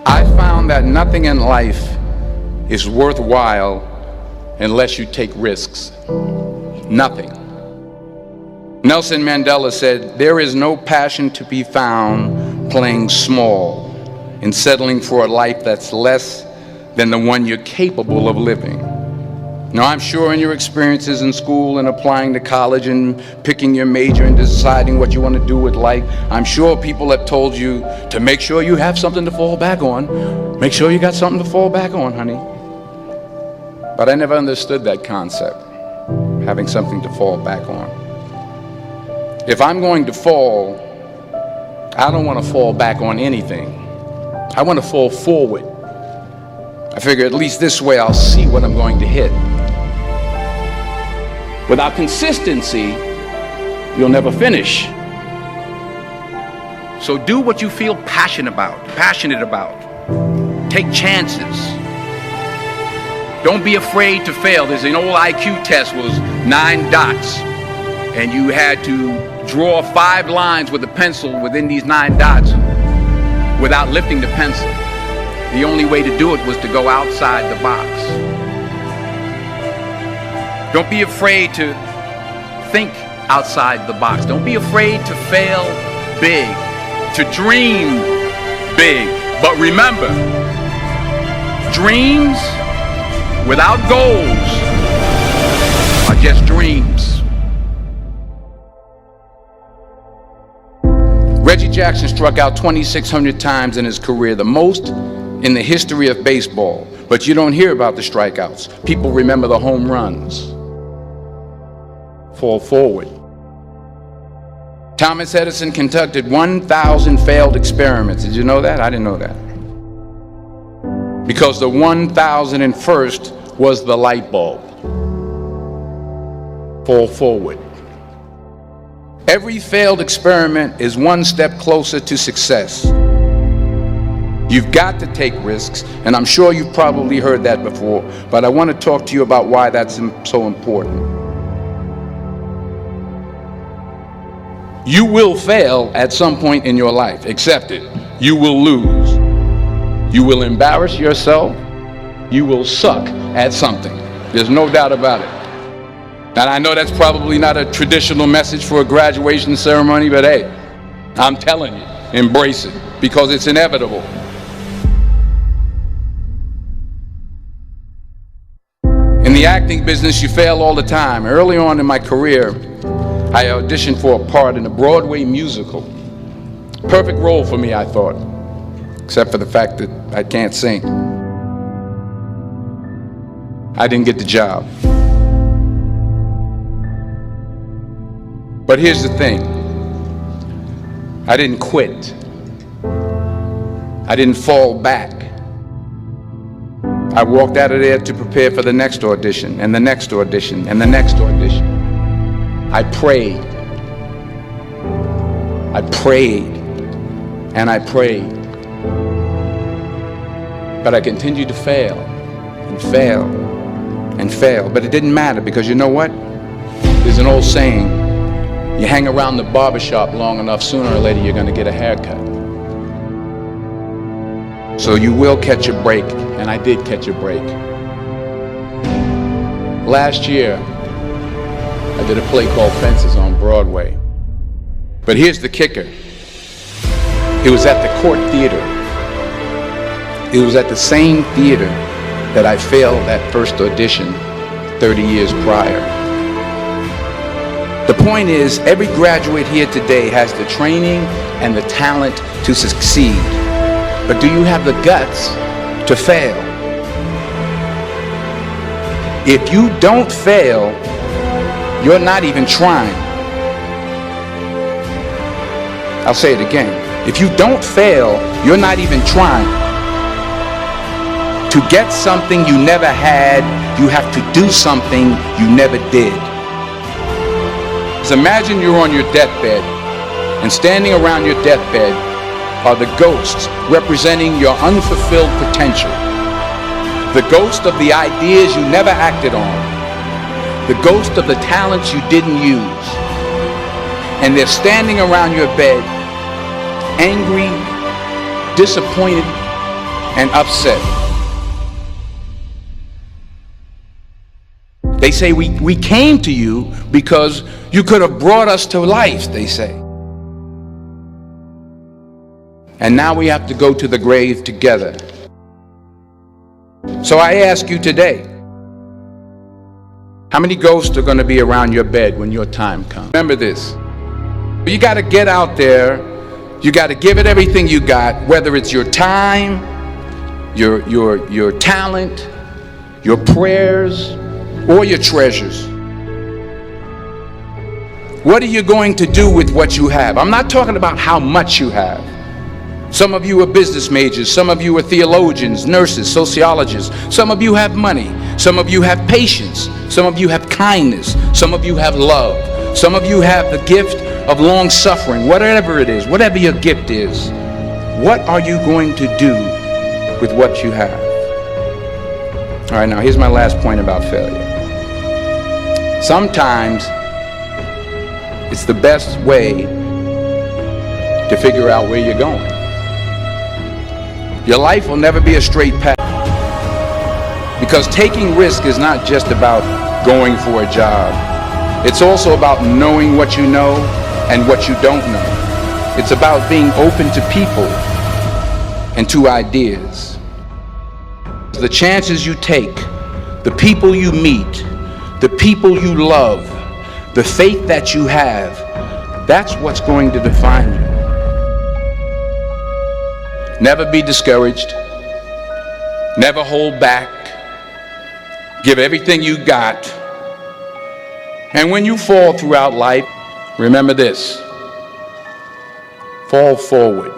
I found that nothing in life is worthwhile unless you take risks. Nothing. Nelson Mandela said, "There is no passion to be found playing small and settling for a life that's less than the one you're capable of living." Now, I'm sure in your experiences in school and applying to college and picking your major and deciding what you want to do with life, I'm sure people have told you to make sure you have something to fall back on. Make sure you got something to fall back on, honey. But I never understood that concept, having something to fall back on. If I'm going to fall, I don't want to fall back on anything. I want to fall forward. I figure at least this way I'll see what I'm going to hit. Without consistency, you'll never finish. So do what you feel passionate about. Take chances. Don't be afraid to fail. There's an old IQ test, was 9 dots, and you had to draw 5 lines with a pencil within these 9 dots without lifting the pencil. The only way to do it was to go outside the box. Don't be afraid to think outside the box. Don't be afraid to fail big, to dream big. But remember, dreams without goals are just dreams. Reggie Jackson struck out 2,600 times in his career, the most in the history of baseball. But you don't hear about the strikeouts. People remember the home runs. Fall forward. Thomas Edison conducted 1,000 failed experiments. Did you know that? I didn't know that. Because the 1,001st was the light bulb. Fall forward. Every failed experiment is one step closer to success. You've got to take risks, and I'm sure you've probably heard that before, but I want to talk to you about why that's so important. You will fail at some point in your life. Accept it. You will lose. You will embarrass yourself. You will suck at something. There's no doubt about it. And I know that's probably not a traditional message for a graduation ceremony, but hey, I'm telling you, embrace it, because it's inevitable. In the acting business, you fail all the time. Early on in my career, I auditioned for a part in a Broadway musical. Perfect role for me, I thought, except for the fact that I can't sing. I didn't get the job. But here's the thing. I didn't quit. I didn't fall back. I walked out of there to prepare for the next audition, and the next audition, and the next audition. I prayed. I prayed. And I prayed. But I continued to fail, and fail, and fail. But it didn't matter, because you know what? There's an old saying, you hang around the barbershop long enough, sooner or later you're going to get a haircut. So you will catch a break, and I did catch a break. Last year, I did a play called Fences on Broadway. But here's the kicker. It was at the Court Theater. It was at the same theater that I failed that first audition 30 years prior. The point is, every graduate here today has the training and the talent to succeed. But do you have the guts to fail? If you don't fail, you're not even trying. I'll say it again. If you don't fail, you're not even trying. To get something you never had, you have to do something you never did. So imagine you're on your deathbed, and standing around your deathbed are the ghosts representing your unfulfilled potential. The ghost of the ideas you never acted on. The ghost of the talents you didn't use. And they're standing around your bed, angry, disappointed, and upset. They say we came to you because you could have brought us to life, they say. And now we have to go to the grave together. So I ask you today, how many ghosts are going to be around your bed when your time comes? Remember this. You got to get out there. You got to give it everything you got, whether it's your time, your talent, your prayers, or your treasures. What are you going to do with what you have? I'm not talking about how much you have. Some of you are business majors, some of you are theologians, nurses, sociologists. Some of you have money, some of you have patience, some of you have kindness, some of you have love, some of you have the gift of long suffering. Whatever it is, whatever your gift is, what are you going to do with what you have? All right, now here's my last point about failure. Sometimes it's the best way to figure out where you're going. Your life will never be a straight path, because taking risk is not just about going for a job. It's also about knowing what you know and what you don't know. It's about being open to people and to ideas. The chances you take, the people you meet, the people you love, the faith that you have, that's what's going to define you. Never be discouraged. Never hold back. Give everything you got. And when you fall throughout life, remember this: fall forward.